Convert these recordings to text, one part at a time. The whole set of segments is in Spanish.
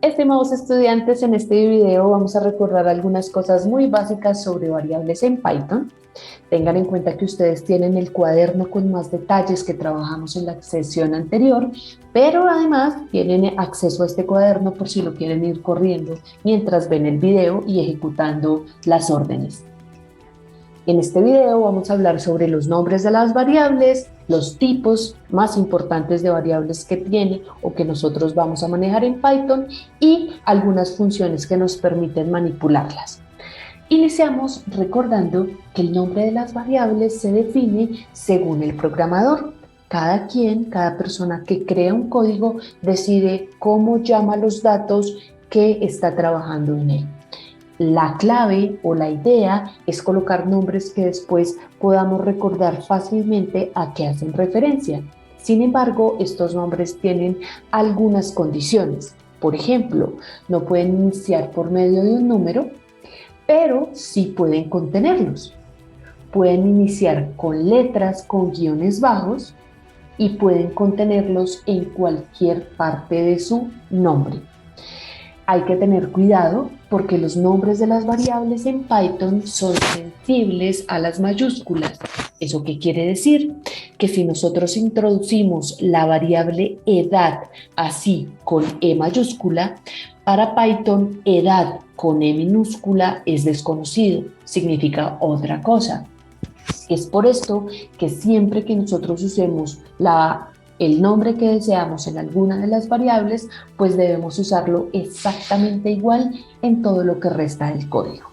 Estimados estudiantes, en este video vamos a recordar algunas cosas muy básicas sobre variables en Python. Tengan en cuenta que ustedes tienen el cuaderno con más detalles que trabajamos en la sesión anterior, pero además tienen acceso a este cuaderno por si lo quieren ir corriendo mientras ven el video y ejecutando las órdenes. En este video vamos a hablar sobre los nombres de las variables, los tipos más importantes de variables que tiene o que nosotros vamos a manejar en Python y algunas funciones que nos permiten manipularlas. Iniciamos recordando que el nombre de las variables se define según el programador. Cada persona que crea un código decide cómo llama los datos que está trabajando en él. La clave o la idea es colocar nombres que después podamos recordar fácilmente a qué hacen referencia. Sin embargo, estos nombres tienen algunas condiciones. Por ejemplo, no pueden iniciar por medio de un número, pero sí pueden contenerlos. Pueden iniciar con letras con guiones bajos y pueden contenerlos en cualquier parte de su nombre. Hay que tener cuidado porque los nombres de las variables en Python son sensibles a las mayúsculas. ¿Eso qué quiere decir? Que si nosotros introducimos la variable edad así con E mayúscula, para Python edad con E minúscula es desconocido, significa otra cosa. Es por esto que siempre que nosotros usemos el nombre que deseamos en alguna de las variables, pues debemos usarlo exactamente igual en todo lo que resta del código.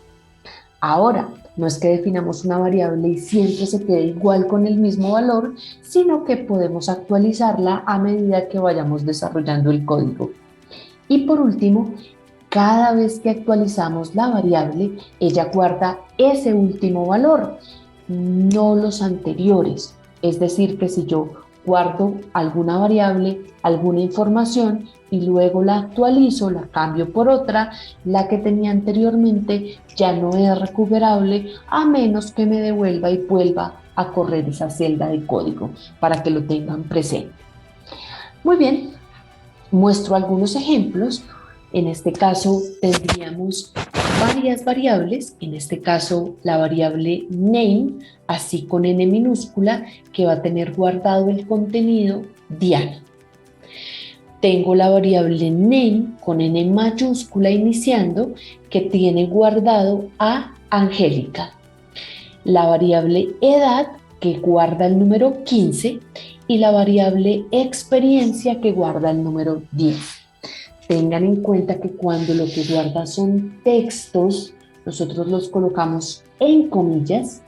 Ahora, no es que definamos una variable y siempre se quede igual con el mismo valor, sino que podemos actualizarla a medida que vayamos desarrollando el código. Y por último, cada vez que actualizamos la variable, ella guarda ese último valor, no los anteriores. Es decir, que si yo guardo alguna variable, alguna información y luego la actualizo, la cambio por otra, la que tenía anteriormente ya no es recuperable a menos que me devuelva y vuelva a correr esa celda de código para que lo tengan presente. Muy bien, muestro algunos ejemplos. En este caso tendríamos varias variables, en este caso la variable name, así con N minúscula, que va a tener guardado el contenido Diana. Tengo la variable name con N mayúscula iniciando, que tiene guardado a Angélica. La variable edad, que guarda el número 15, y la variable experiencia, que guarda el número 10. Tengan en cuenta que cuando lo que guarda son textos, nosotros los colocamos en comillas,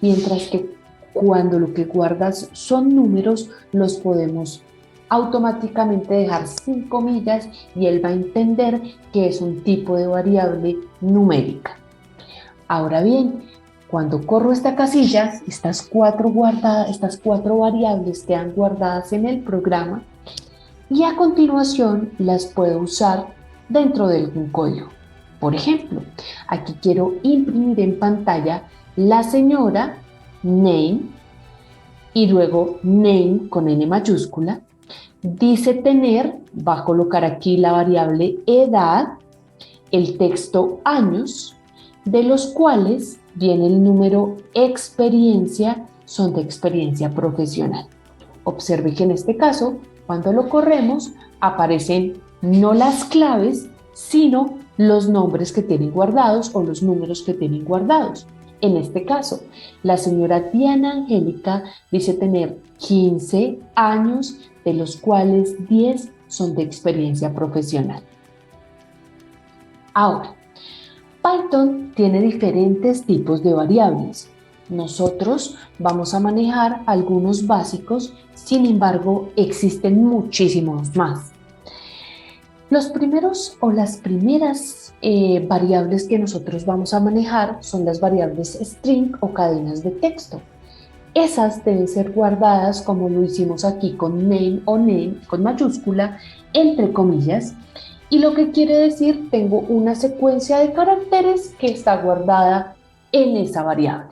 mientras que cuando lo que guardas son números, los podemos automáticamente dejar sin comillas y él va a entender que es un tipo de variable numérica. Ahora bien, cuando corro esta casilla, estas cuatro variables quedan guardadas en el programa y a continuación las puedo usar dentro de algún código. Por ejemplo, aquí quiero imprimir en pantalla la señora name y luego name con N mayúscula. Dice tener, va a colocar aquí la variable edad, el texto años, de los cuales viene el número experiencia, son de experiencia profesional. Observe que en este caso, cuando lo corremos, aparecen no las claves, sino los nombres que tienen guardados o los números que tienen guardados. En este caso, la señora Diana Angélica dice tener 15 años, de los cuales 10 son de experiencia profesional. Ahora, Python tiene diferentes tipos de variables. Nosotros vamos a manejar algunos básicos, sin embargo, existen muchísimos más. Los primeros o las primeras variables que nosotros vamos a manejar son las variables string o cadenas de texto. Esas deben ser guardadas como lo hicimos aquí con name o name con mayúscula, entre comillas, y lo que quiere decir tengo una secuencia de caracteres que está guardada en esa variable.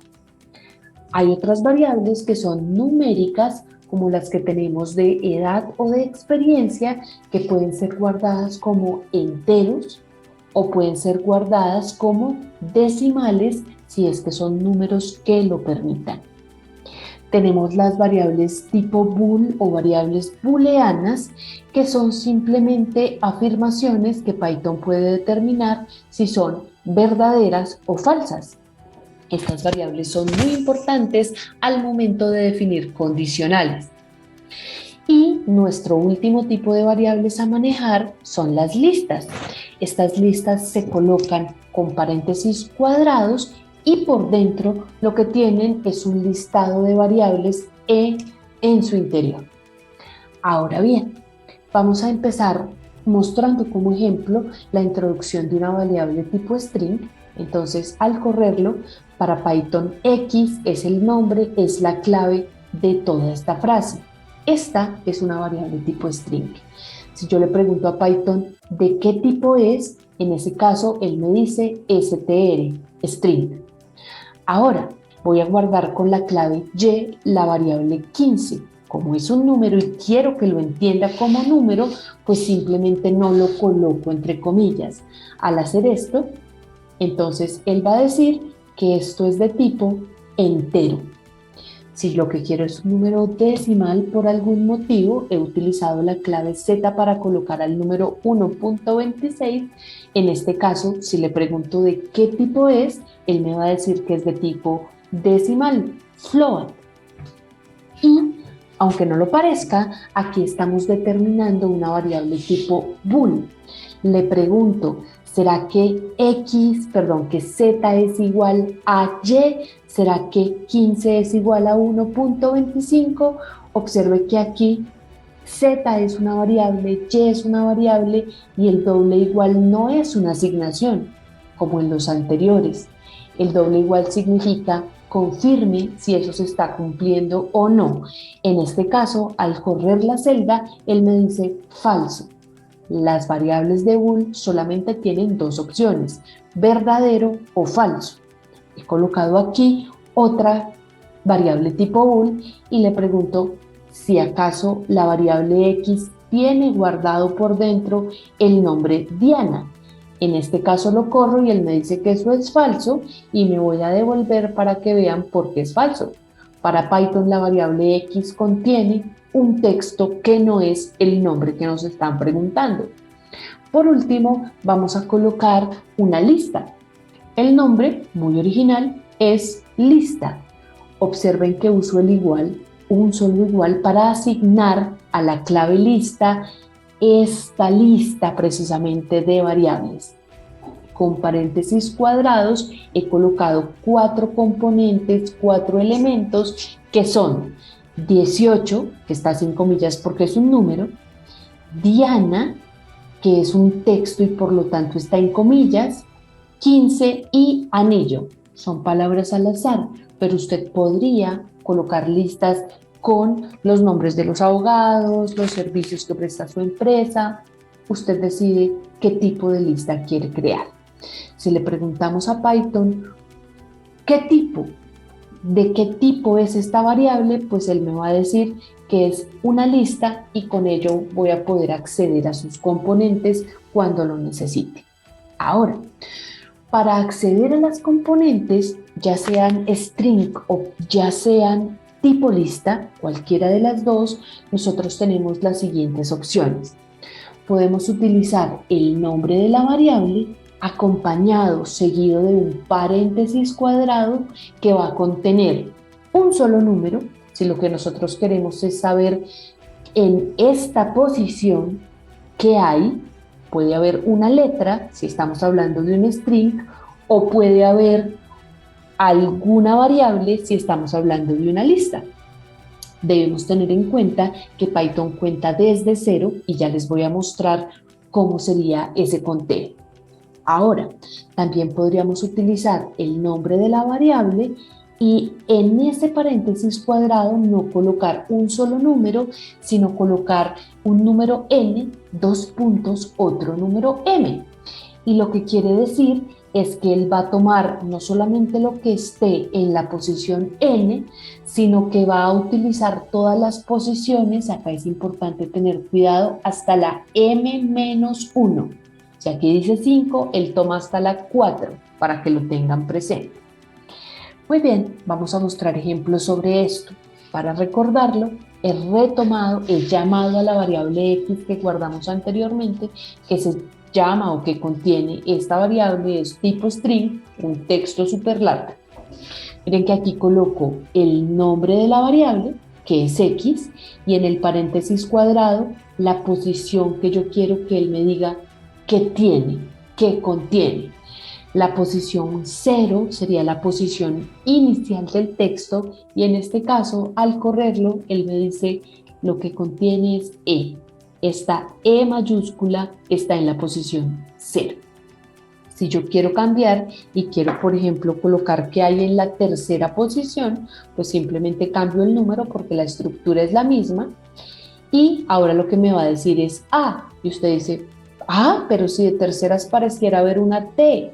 Hay otras variables que son numéricas como las que tenemos de edad o de experiencia, que pueden ser guardadas como enteros o pueden ser guardadas como decimales si es que son números que lo permitan. Tenemos las variables tipo bool o variables booleanas, que son simplemente afirmaciones que Python puede determinar si son verdaderas o falsas. Estas variables son muy importantes al momento de definir condicionales. Y nuestro último tipo de variables a manejar son las listas. Estas listas se colocan con paréntesis cuadrados y por dentro lo que tienen es un listado de variables en su interior. Ahora bien, vamos a empezar mostrando como ejemplo la introducción de una variable tipo string. Entonces, al correrlo, para Python X es el nombre, es la clave de toda esta frase. Esta es una variable tipo string. Si yo le pregunto a Python de qué tipo es, en ese caso él me dice str, string. Ahora voy a guardar con la clave y la variable 15. Como es un número y quiero que lo entienda como número, pues simplemente no lo coloco entre comillas. Al hacer esto, entonces él va a decir que esto es de tipo entero. Si lo que quiero es un número decimal por algún motivo, he utilizado la clave Z para colocar al número 1.26. En este caso, si le pregunto de qué tipo es, él me va a decir que es de tipo decimal, float. Y, aunque no lo parezca, aquí estamos determinando una variable tipo bool. Le pregunto, ¿será que que Z es igual a Y? ¿Será que 15 es igual a 1.25? Observe que aquí Z es una variable, Y es una variable y el doble igual no es una asignación, como en los anteriores. El doble igual significa confirme si eso se está cumpliendo o no. En este caso, al correr la celda, él me dice falso. Las variables de bool solamente tienen dos opciones, verdadero o falso. He colocado aquí otra variable tipo bool y le pregunto si acaso la variable X tiene guardado por dentro el nombre Diana. En este caso lo corro y él me dice que eso es falso y me voy a devolver para que vean por qué es falso. Para Python la variable X contiene un texto que no es el nombre que nos están preguntando. Por último, vamos a colocar una lista. El nombre, muy original, es lista. Observen que uso el igual, un solo igual, para asignar a la clave lista esta lista precisamente de variables. Con paréntesis cuadrados he colocado 4 componentes, 4 elementos que son 18, que está sin comillas porque es un número, Diana, que es un texto y por lo tanto está en comillas, 15 y anillo. Son palabras al azar, pero usted podría colocar listas con los nombres de los abogados, los servicios que presta su empresa. Usted decide qué tipo de lista quiere crear. Si le preguntamos a Python, ¿de qué tipo es esta variable? Pues él me va a decir que es una lista y con ello voy a poder acceder a sus componentes cuando lo necesite. Ahora, para acceder a las componentes, ya sean string o ya sean tipo lista, cualquiera de las dos, nosotros tenemos las siguientes opciones. Podemos utilizar el nombre de la variable acompañado, seguido de un paréntesis cuadrado que va a contener un solo número. Si lo que nosotros queremos es saber en esta posición qué hay, puede haber una letra, si estamos hablando de un string, o puede haber alguna variable si estamos hablando de una lista. Debemos tener en cuenta que Python cuenta desde cero y ya les voy a mostrar cómo sería ese conteo. Ahora, también podríamos utilizar el nombre de la variable y en ese paréntesis cuadrado no colocar un solo número, sino colocar un número n, 2 puntos, otro número m. Y lo que quiere decir es que él va a tomar no solamente lo que esté en la posición n, sino que va a utilizar todas las posiciones, acá es importante tener cuidado, hasta la m-1. Si aquí dice 5, él toma hasta la 4, para que lo tengan presente. Muy bien, vamos a mostrar ejemplos sobre esto. Para recordarlo, he retomado, he llamado a la variable x que guardamos anteriormente, que se llama o que contiene esta variable, es tipo string, un texto súper largo. Miren que aquí coloco el nombre de la variable, que es x, y en el paréntesis cuadrado, la posición que yo quiero que él me diga que tiene, que contiene. La posición 0 sería la posición inicial del texto y en este caso, al correrlo, él me dice lo que contiene es E. Esta E mayúscula está en la posición 0. Si yo quiero cambiar y quiero, por ejemplo, colocar que hay en la tercera posición, pues simplemente cambio el número porque la estructura es la misma. Y ahora lo que me va a decir es A. Y usted dice, pero si de terceras pareciera haber una T.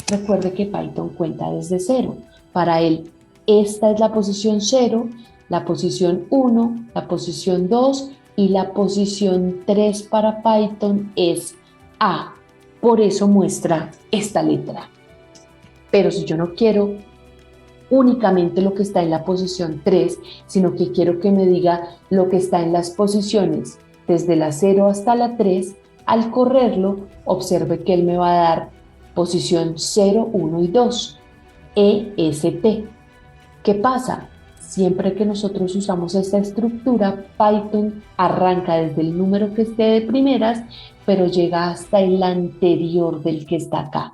Recuerde que Python cuenta desde 0. Para él, esta es la posición 0, la posición 1, la posición 2 y la posición 3 para Python es A. Por eso muestra esta letra. Pero si yo no quiero únicamente lo que está en la posición 3, sino que quiero que me diga lo que está en las posiciones desde la 0 hasta la 3, al correrlo, observe que él me va a dar posición 0, 1 y 2, EST. ¿Qué pasa? Siempre que nosotros usamos esta estructura, Python arranca desde el número que esté de primeras, pero llega hasta el anterior del que está acá.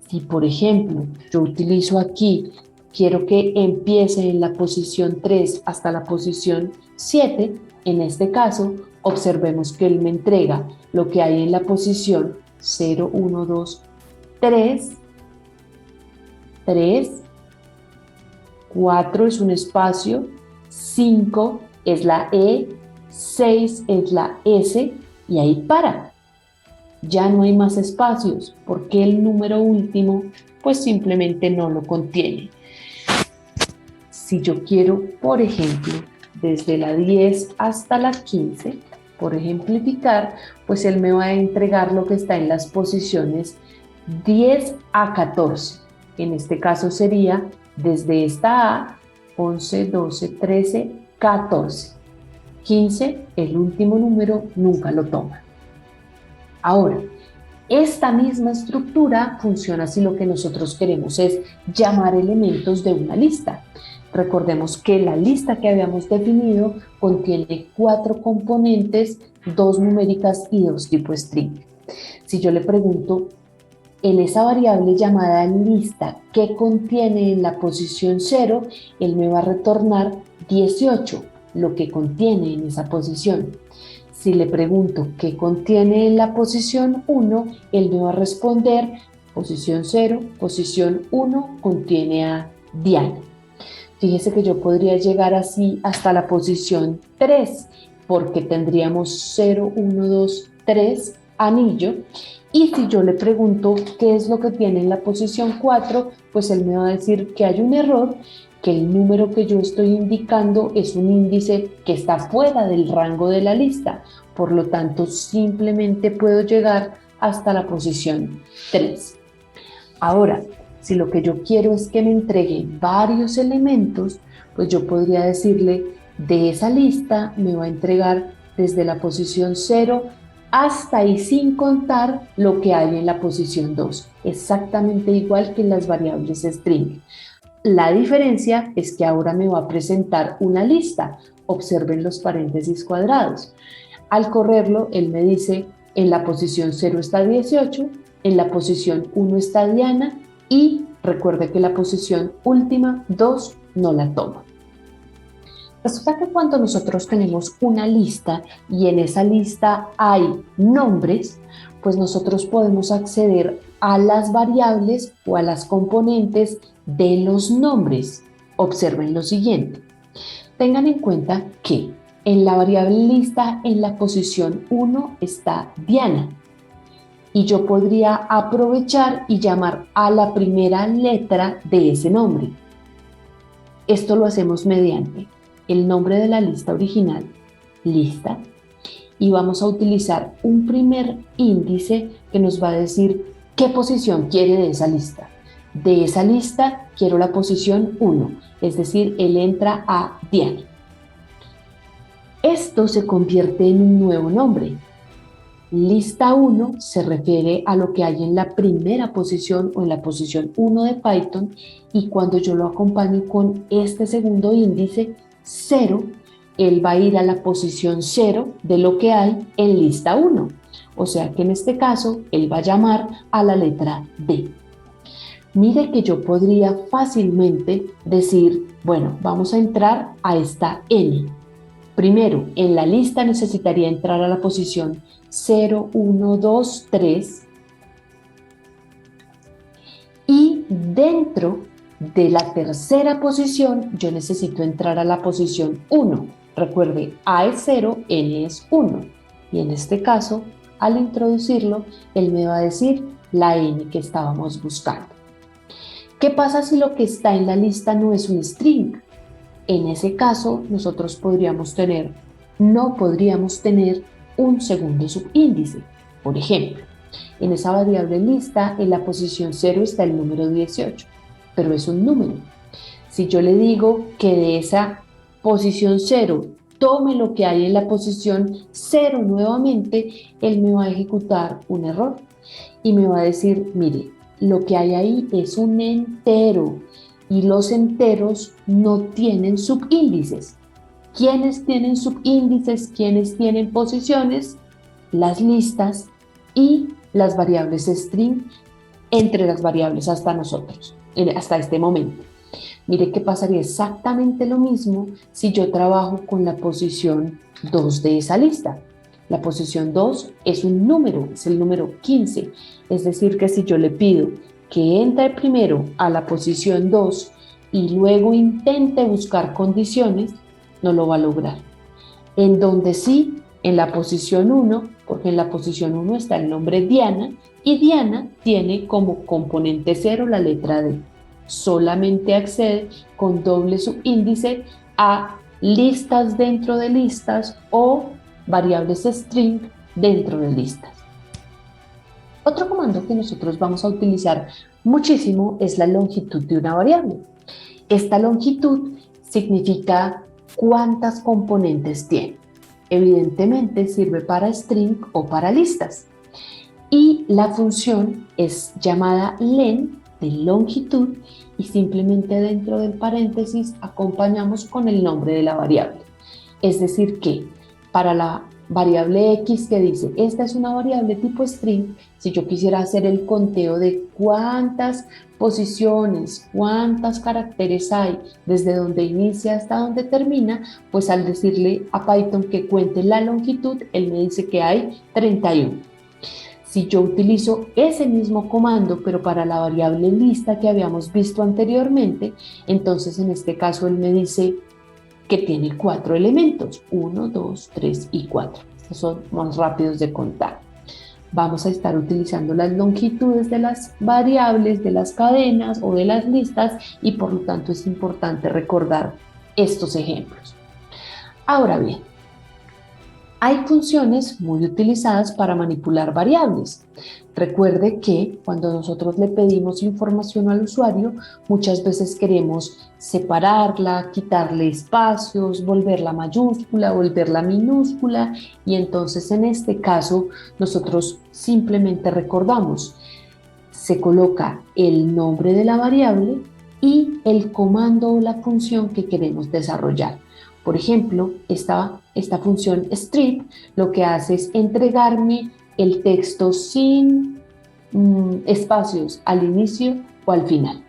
Si, por ejemplo, yo utilizo aquí, quiero que empiece en la posición 3 hasta la posición 7, en este caso, observemos que él me entrega lo que hay en la posición 0, 1, 2, 3, 4 es un espacio, 5 es la E, 6 es la S y ahí para. Ya no hay más espacios porque el número último pues simplemente no lo contiene. Si yo quiero, por ejemplo, desde la 10 hasta la 15, por ejemplificar, pues él me va a entregar lo que está en las posiciones 10 a 14. En este caso sería desde esta A, 11, 12, 13, 14. 15, el último número, nunca lo toma. Ahora, esta misma estructura funciona si lo que nosotros queremos es llamar elementos de una lista. Recordemos que la lista que habíamos definido contiene 4 componentes, 2 numéricas y 2 tipo string. Si yo le pregunto, en esa variable llamada lista que contiene en la posición 0, él me va a retornar 18, lo que contiene en esa posición. Si le pregunto qué contiene en la posición 1, él me va a responder posición 0, posición 1 contiene a Diana. Fíjese que yo podría llegar así hasta la posición 3, porque tendríamos 0, 1, 2, 3, anillo. Y si yo le pregunto qué es lo que tiene en la posición 4, pues él me va a decir que hay un error, que el número que yo estoy indicando es un índice que está fuera del rango de la lista. Por lo tanto, simplemente puedo llegar hasta la posición 3. Ahora, si lo que yo quiero es que me entregue varios elementos, pues yo podría decirle, de esa lista me va a entregar desde la posición 0 hasta y sin contar lo que hay en la posición 2, exactamente igual que en las variables string. La diferencia es que ahora me va a presentar una lista. Observen los paréntesis cuadrados. Al correrlo, él me dice, en la posición 0 está 18, en la posición 1 está Diana y recuerde que la posición última, 2, no la toma. Resulta que cuando nosotros tenemos una lista y en esa lista hay nombres, pues nosotros podemos acceder a las variables o a las componentes de los nombres. Observen lo siguiente. Tengan en cuenta que en la variable lista en la posición 1 está Diana y yo podría aprovechar y llamar a la primera letra de ese nombre. Esto lo hacemos mediante el nombre de la lista original, lista, y vamos a utilizar un primer índice que nos va a decir qué posición quiere de esa lista. De esa lista quiero la posición 1, es decir, él entra a Diana. Esto se convierte en un nuevo nombre. Lista 1 se refiere a lo que hay en la primera posición o en la posición 1 de Python, y cuando yo lo acompaño con este segundo índice, 0, él va a ir a la posición 0 de lo que hay en lista 1. O sea que en este caso, él va a llamar a la letra D. Mire que yo podría fácilmente decir, bueno, vamos a entrar a esta N. Primero, en la lista necesitaría entrar a la posición 0, 1, 2, 3. Y dentro de la tercera posición, yo necesito entrar a la posición 1. Recuerde, A es 0, N es 1. Y en este caso, al introducirlo, él me va a decir la N que estábamos buscando. ¿Qué pasa si lo que está en la lista no es un string? En ese caso, nosotros no podríamos tener un segundo subíndice. Por ejemplo, en esa variable lista, en la posición 0 está el número 18, pero es un número. Si yo le digo que de esa posición 0 tome lo que hay en la posición 0 nuevamente, él me va a ejecutar un error y me va a decir, mire, lo que hay ahí es un entero y los enteros no tienen subíndices. ¿Quiénes tienen subíndices? ¿Quiénes tienen posiciones? Las listas y las variables string, entre las variables hasta este momento. Mire que pasaría exactamente lo mismo si yo trabajo con la posición 2 de esa lista. La posición 2 es un número, es el número 15. Es decir, que si yo le pido que entre primero a la posición 2 y luego intente buscar condiciones, no lo va a lograr. En donde sí, en la posición 1, porque en la posición 1 está el nombre Diana, y Diana tiene como componente 0 la letra D. Solamente accede con doble subíndice a listas dentro de listas o variables string dentro de listas. Otro comando que nosotros vamos a utilizar muchísimo es la longitud de una variable. Esta longitud significa cuántas componentes tiene. Evidentemente sirve para string o para listas. Y la función es llamada len, de longitud, y simplemente dentro del paréntesis acompañamos con el nombre de la variable. Es decir que para la variable X que dice, esta es una variable tipo string, si yo quisiera hacer el conteo de cuántas posiciones, cuántos caracteres hay desde donde inicia hasta donde termina, pues al decirle a Python que cuente la longitud, él me dice que hay 31. Si yo utilizo ese mismo comando, pero para la variable lista que habíamos visto anteriormente, entonces en este caso él me dice que tiene 4 elementos, 1, 2, 3 y 4. Estos son más rápidos de contar. Vamos a estar utilizando las longitudes de las variables, de las cadenas o de las listas, y por lo tanto es importante recordar estos ejemplos. Ahora bien, hay funciones muy utilizadas para manipular variables. Recuerde que cuando nosotros le pedimos información al usuario, muchas veces queremos separarla, quitarle espacios, volverla mayúscula, volverla minúscula, y entonces en este caso nosotros simplemente recordamos, se coloca el nombre de la variable y el comando o la función que queremos desarrollar. Por ejemplo, esta función strip lo que hace es entregarme el texto sin espacios al inicio o al final.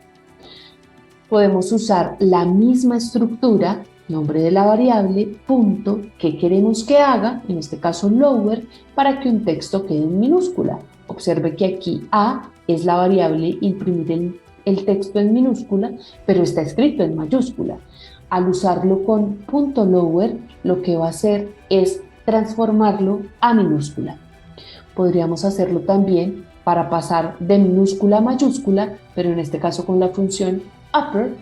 Podemos usar la misma estructura, nombre de la variable, punto, que queremos que haga, en este caso lower, para que un texto quede en minúscula. Observe que aquí A es la variable imprimir el texto en minúscula, pero está escrito en mayúscula. Al usarlo con punto lower, lo que va a hacer es transformarlo a minúscula. Podríamos hacerlo también para pasar de minúscula a mayúscula, pero en este caso con la función upper,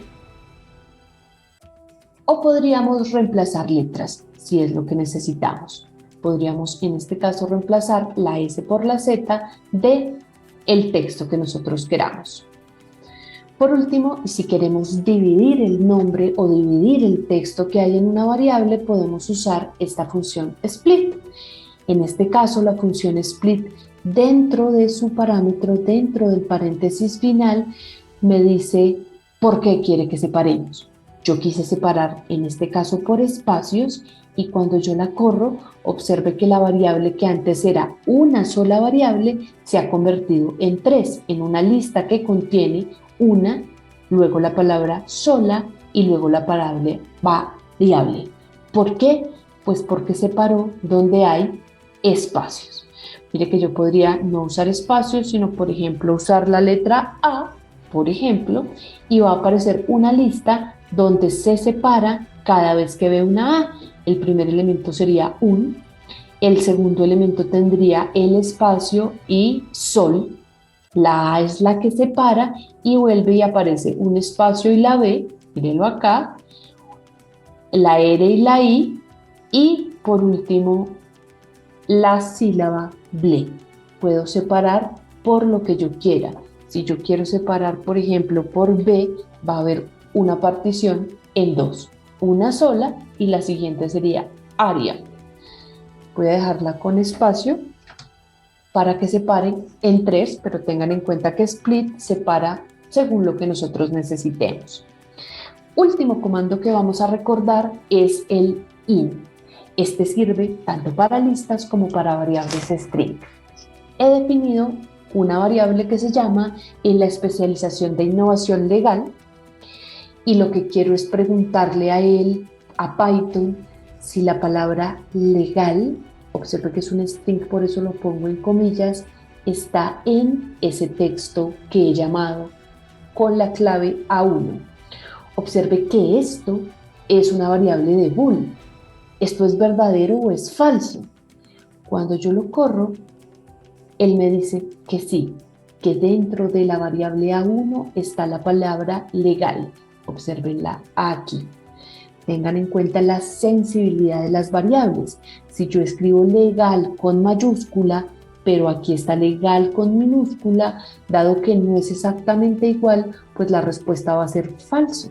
o podríamos reemplazar letras, si es lo que necesitamos. Podríamos en este caso reemplazar la S por la Z de el texto que nosotros queramos. Por último, si queremos dividir el nombre o dividir el texto que hay en una variable, podemos usar esta función split. En este caso, la función split dentro de su parámetro, dentro del paréntesis final, me dice por qué quiere que separemos. Yo quise separar en este caso por espacios y cuando yo la corro, observe que la variable que antes era una sola variable se ha convertido en tres, en una lista que contiene una, luego la palabra sola y luego la palabra variable. ¿Por qué? Pues porque separó donde hay espacios. Mire que yo podría no usar espacios, sino por ejemplo usar la letra A, por ejemplo, y va a aparecer una lista donde se separa cada vez que ve una A. El primer elemento sería un, el segundo elemento tendría el espacio y sol. La A es la que separa y vuelve y aparece un espacio y la B, mírenlo acá, la R y la I, y por último la sílaba ble. Puedo separar por lo que yo quiera. Si yo quiero separar, por ejemplo, por B, va a haber una partición en dos, una sola y la siguiente sería área. Voy a dejarla con espacio para que separen en tres, pero tengan en cuenta que split separa según lo que nosotros necesitemos. Último comando que vamos a recordar es el in. Este sirve tanto para listas como para variables string. He definido una variable que se llama en la especialización de innovación legal y lo que quiero es preguntarle a él, a Python, si la palabra legal, observe que es un string, por eso lo pongo en comillas, está en ese texto que he llamado con la clave A1. Observe que esto es una variable de bool. ¿Esto es verdadero o es falso? Cuando yo lo corro, él me dice que sí, que dentro de la variable A1 está la palabra legal. Observenla aquí. Tengan en cuenta la sensibilidad de las variables. Si yo escribo legal con mayúscula, pero aquí está legal con minúscula, dado que no es exactamente igual, pues la respuesta va a ser falso.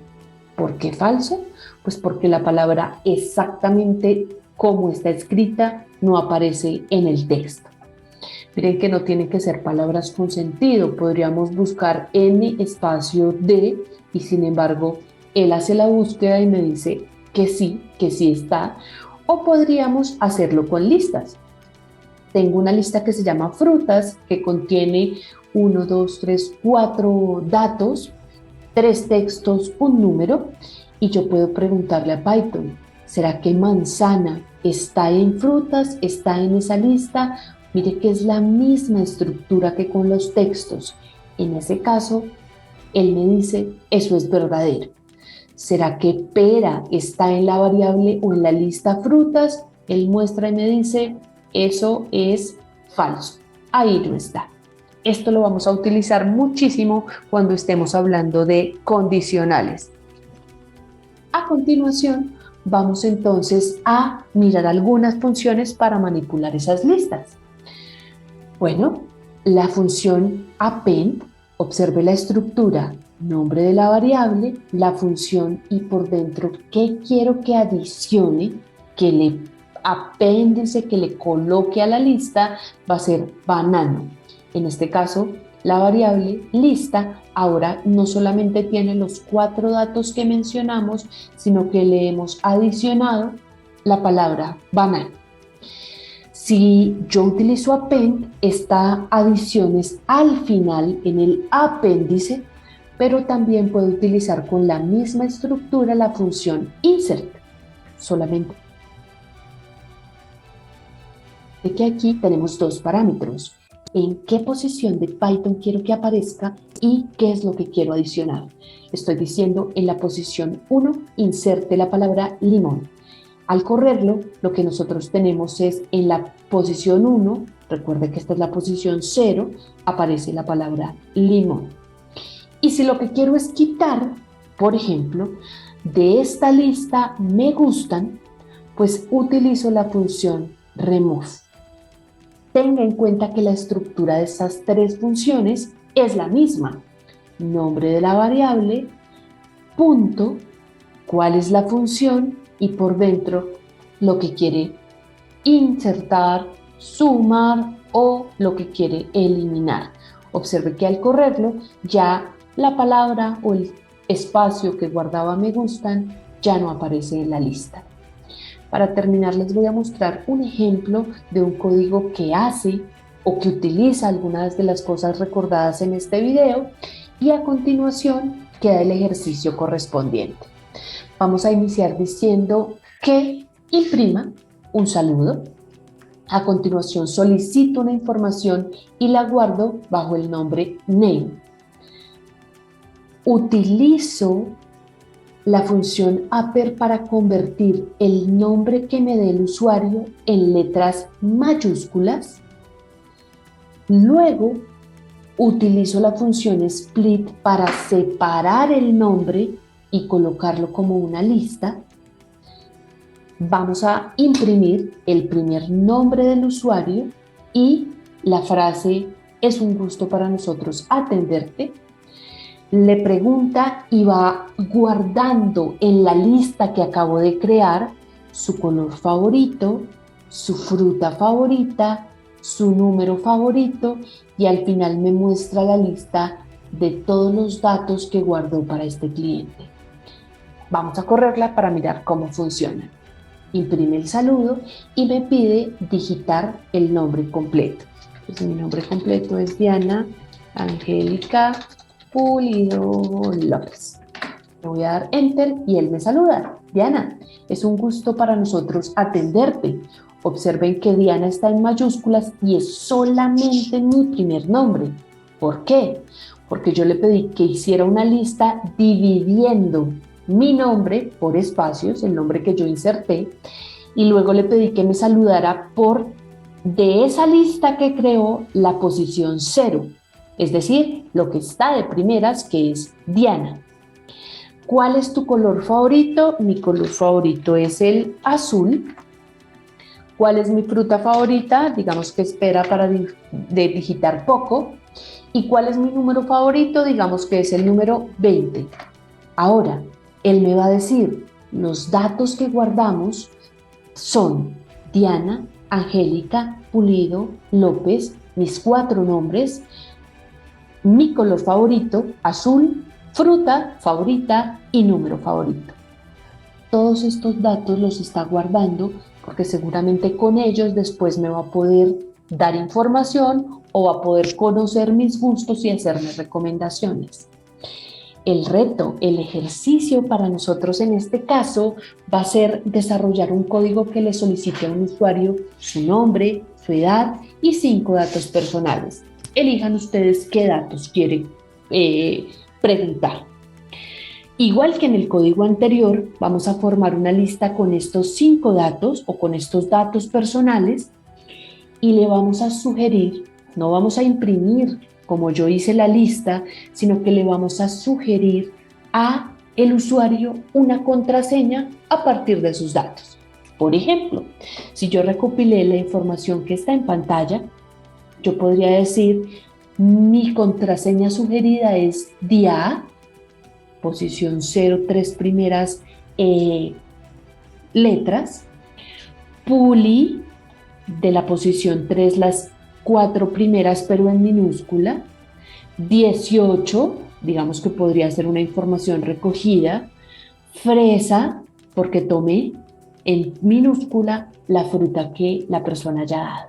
¿Por qué falso? Pues porque la palabra exactamente como está escrita no aparece en el texto. Miren que no tienen que ser palabras con sentido. Podríamos buscar N espacio D y sin embargo él hace la búsqueda y me dice que sí está. O podríamos hacerlo con listas. Tengo una lista que se llama frutas que contiene 1, 2, 3, 4 datos, 3 textos, un número y yo puedo preguntarle a Python, ¿será que manzana está en frutas? ¿Está en esa lista? Mire que es la misma estructura que con los textos. En ese caso, él me dice, eso es verdadero. ¿Será que pera está en la variable o en la lista frutas? Él muestra y me dice, eso es falso. Ahí no está. Esto lo vamos a utilizar muchísimo cuando estemos hablando de condicionales. A continuación, vamos entonces a mirar algunas funciones para manipular esas listas. Bueno, la función append, observe la estructura, nombre de la variable, la función y por dentro qué quiero que adicione, que le apéndice, que le coloque a la lista, va a ser banano. En este caso, la variable lista ahora no solamente tiene los 4 datos que mencionamos, sino que le hemos adicionado la palabra banano. Si yo utilizo append, esta adición es al final en el apéndice, pero también puedo utilizar con la misma estructura la función insert. Solamente que aquí tenemos 2 parámetros. En qué posición de Python quiero que aparezca y qué es lo que quiero adicionar. Estoy diciendo en la posición 1, inserte la palabra limón. Al correrlo, lo que nosotros tenemos es en la posición 1, Recuerde que esta es la posición 0, aparece la palabra limón. Y si lo que quiero es quitar, por ejemplo, de esta lista me gustan, pues utilizo la función remove. Tenga en cuenta que la estructura de estas tres funciones es la misma. Nombre de la variable, punto, cuál es la función y por dentro lo que quiere insertar, sumar o lo que quiere eliminar. Observe que al correrlo ya la palabra o el espacio que guardaba me gustan ya no aparece en la lista. Para terminar les voy a mostrar un ejemplo de un código que hace o que utiliza algunas de las cosas recordadas en este video y a continuación queda el ejercicio correspondiente. Vamos a iniciar diciendo que imprima un saludo. A continuación solicito una información y la guardo bajo el nombre name. Utilizo la función upper para convertir el nombre que me dé el usuario en letras mayúsculas. Luego utilizo la función split para separar el nombre y colocarlo como una lista. Vamos a imprimir el primer nombre del usuario y la frase es un gusto para nosotros atenderte. Le pregunta y va guardando en la lista que acabo de crear su color favorito, su fruta favorita, su número favorito y al final me muestra la lista de todos los datos que guardó para este cliente. Vamos a correrla para mirar cómo funciona. Imprime el saludo y me pide digitar el nombre completo. Pues mi nombre completo es Diana Angélica Pulido López. Le voy a dar Enter y él me saluda. Diana, es un gusto para nosotros atenderte. Observen que Diana está en mayúsculas y es solamente mi primer nombre. ¿Por qué? Porque yo le pedí que hiciera una lista dividiendo mi nombre por espacios, el nombre que yo inserté, y luego le pedí que me saludara por de esa lista que creó la posición 0, es decir, lo que está de primeras, que es Diana. ¿Cuál es tu color favorito? Mi color favorito es el azul. ¿Cuál es mi fruta favorita? Digamos que espera para digitar poco. ¿Y cuál es mi número favorito? Digamos que es el número 20. Ahora, él me va a decir, los datos que guardamos son Diana, Angélica, Pulido, López, mis 4 nombres, mi color favorito, azul, fruta favorita y número favorito. Todos estos datos los está guardando porque seguramente con ellos después me va a poder dar información o va a poder conocer mis gustos y hacerme recomendaciones. El reto, el ejercicio para nosotros en este caso va a ser desarrollar un código que le solicite a un usuario su nombre, su edad y 5 datos personales. Elijan ustedes qué datos quieren preguntar. Igual que en el código anterior, vamos a formar una lista con estos 5 datos o con estos datos personales y le vamos a sugerir, no vamos a imprimir como yo hice la lista, sino que le vamos a sugerir a el usuario una contraseña a partir de sus datos. Por ejemplo, si yo recopilé la información que está en pantalla, yo podría decir, mi contraseña sugerida es DIA, posición 0, 3 primeras letras, Puli, de la posición 3, las 4 primeras pero en minúscula, 18, digamos que podría ser una información recogida, fresa, porque tomé en minúscula la fruta que la persona haya dado.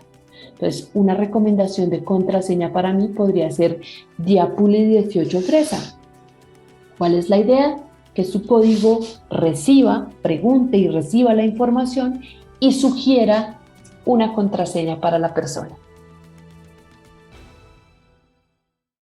Entonces, una recomendación de contraseña para mí podría ser Diapuli 18 fresa. ¿Cuál es la idea? Que su código reciba, pregunte y reciba la información y sugiera una contraseña para la persona.